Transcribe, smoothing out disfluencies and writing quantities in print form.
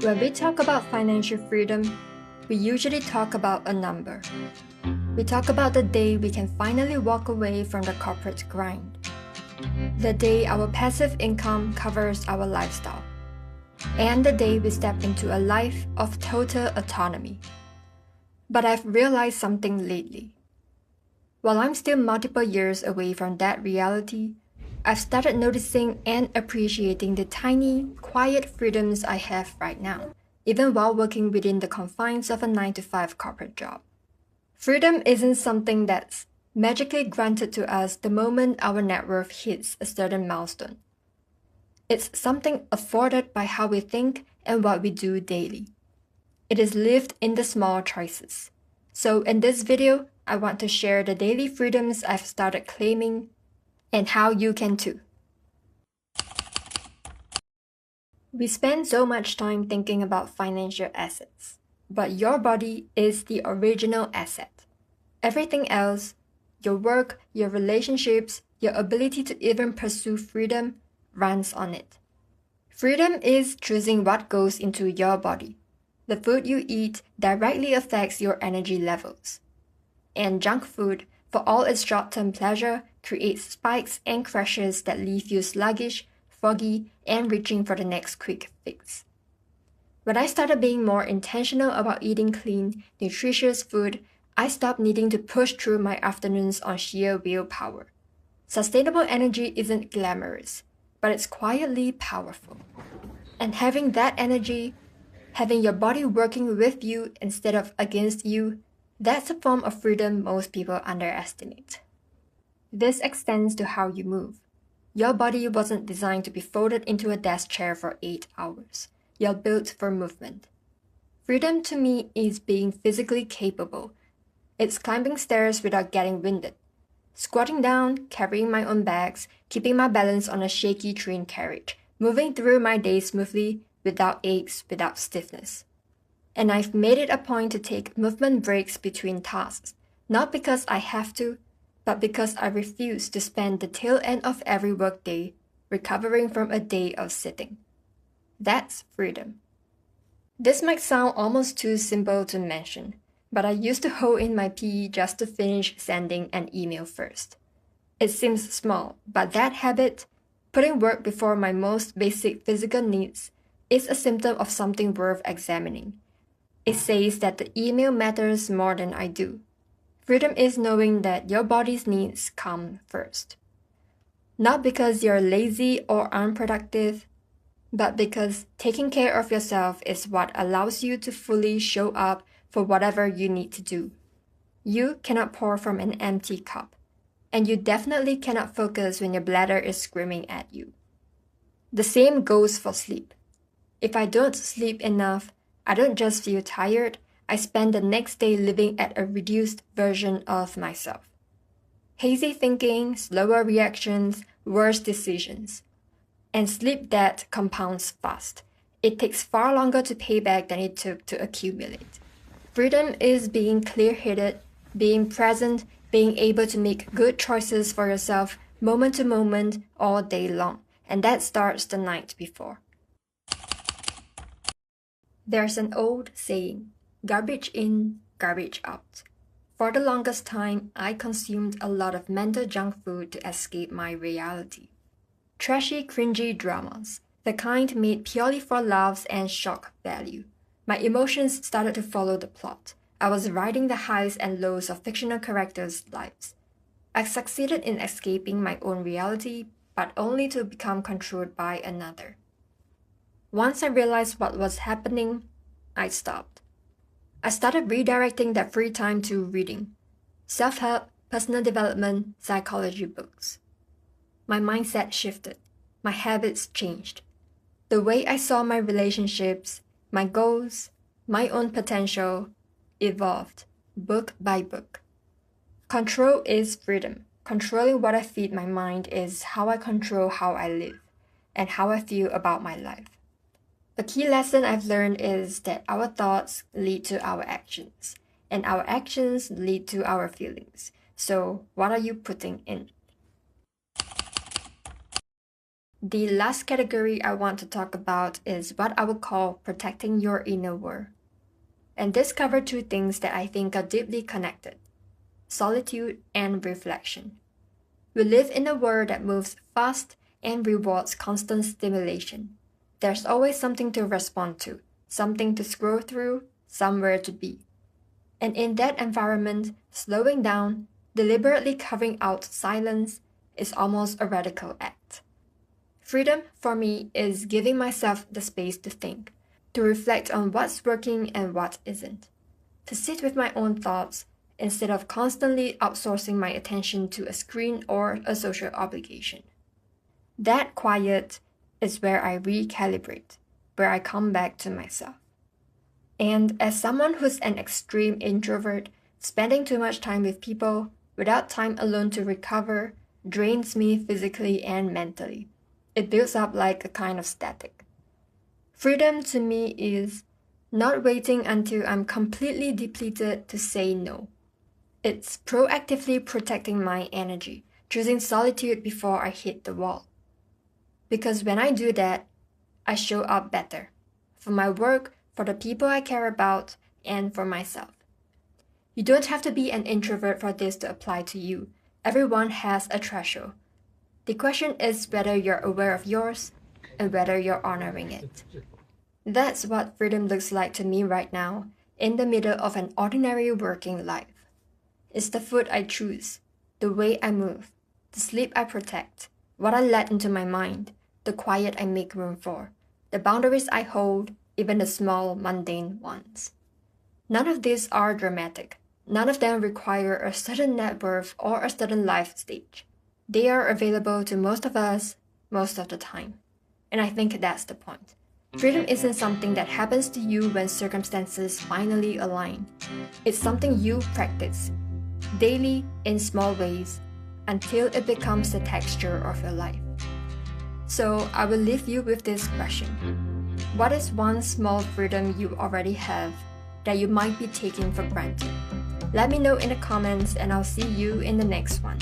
When we talk about financial freedom, we usually talk about a number. We talk about the day we can finally walk away from the corporate grind. The day our passive income covers our lifestyle. And the day we step into a life of total autonomy. But I've realized something lately. While I'm still multiple years away from that reality, I've started noticing and appreciating the tiny, quiet freedoms I have right now, even while working within the confines of a 9-to-5 corporate job. Freedom isn't something that's magically granted to us the moment our net worth hits a certain milestone. It's something afforded by how we think and what we do daily. It is lived in the small choices. So in this video, I want to share the daily freedoms I've started claiming and how you can too. We spend so much time thinking about financial assets, but your body is the original asset. Everything else, your work, your relationships, your ability to even pursue freedom, runs on it. Freedom is choosing what goes into your body. The food you eat directly affects your energy levels. And junk food, for all its short-term pleasure, creates spikes and crashes that leave you sluggish, foggy, and reaching for the next quick fix. When I started being more intentional about eating clean, nutritious food, I stopped needing to push through my afternoons on sheer willpower. Sustainable energy isn't glamorous, but it's quietly powerful. And having that energy, having your body working with you instead of against you, that's a form of freedom most people underestimate. This extends to how you move. Your body wasn't designed to be folded into a desk chair for 8 hours. You're built for movement. Freedom to me is being physically capable. It's climbing stairs without getting winded, squatting down, carrying my own bags, keeping my balance on a shaky train carriage, moving through my day smoothly, without aches, without stiffness. And I've made it a point to take movement breaks between tasks, not because I have to, but because I refuse to spend the tail end of every workday recovering from a day of sitting. That's freedom. This might sound almost too simple to mention, but I used to hold in my pee just to finish sending an email first. It seems small, but that habit, putting work before my most basic physical needs, is a symptom of something worth examining. It says that the email matters more than I do. Freedom is knowing that your body's needs come first. Not because you're lazy or unproductive, but because taking care of yourself is what allows you to fully show up for whatever you need to do. You cannot pour from an empty cup, and you definitely cannot focus when your bladder is screaming at you. The same goes for sleep. If I don't sleep enough, I don't just feel tired, I spend the next day living at a reduced version of myself. Hazy thinking, slower reactions, worse decisions. And sleep debt compounds fast. It takes far longer to pay back than it took to accumulate. Freedom is being clear-headed, being present, being able to make good choices for yourself moment to moment all day long. And that starts the night before. There's an old saying, garbage in, garbage out. For the longest time, I consumed a lot of mental junk food to escape my reality. Trashy, cringy dramas, the kind made purely for laughs and shock value. My emotions started to follow the plot. I was riding the highs and lows of fictional characters' lives. I succeeded in escaping my own reality, but only to become controlled by another. Once I realized what was happening, I stopped. I started redirecting that free time to reading, self-help, personal development, psychology books. My mindset shifted. My habits changed. The way I saw my relationships, my goals, my own potential evolved, book by book. Control is freedom. Controlling what I feed my mind is how I control how I live and how I feel about my life. The key lesson I've learned is that our thoughts lead to our actions, and our actions lead to our feelings. So, what are you putting in? The last category I want to talk about is what I would call protecting your inner world. And this covers two things that I think are deeply connected: solitude and reflection. We live in a world that moves fast and rewards constant stimulation. There's always something to respond to, something to scroll through, somewhere to be. And in that environment, slowing down, deliberately carving out silence, is almost a radical act. Freedom, for me, is giving myself the space to think, to reflect on what's working and what isn't, to sit with my own thoughts instead of constantly outsourcing my attention to a screen or a social obligation. That quiet is where I recalibrate, where I come back to myself. And as someone who's an extreme introvert, spending too much time with people without time alone to recover drains me physically and mentally. It builds up like a kind of static. Freedom to me is not waiting until I'm completely depleted to say no. It's proactively protecting my energy, choosing solitude before I hit the wall. Because when I do that, I show up better. For my work, for the people I care about, and for myself. You don't have to be an introvert for this to apply to you. Everyone has a threshold. The question is whether you're aware of yours and whether you're honoring it. That's what freedom looks like to me right now, in the middle of an ordinary working life. It's the food I choose, the way I move, the sleep I protect, what I let into my mind, the quiet I make room for, the boundaries I hold, even the small, mundane ones. None of these are dramatic. None of them require a certain net worth or a certain life stage. They are available to most of us, most of the time. And I think that's the point. Freedom isn't something that happens to you when circumstances finally align. It's something you practice, daily in small ways, until it becomes the texture of your life. So I will leave you with this question. What is one small freedom you already have that you might be taking for granted? Let me know in the comments and I'll see you in the next one.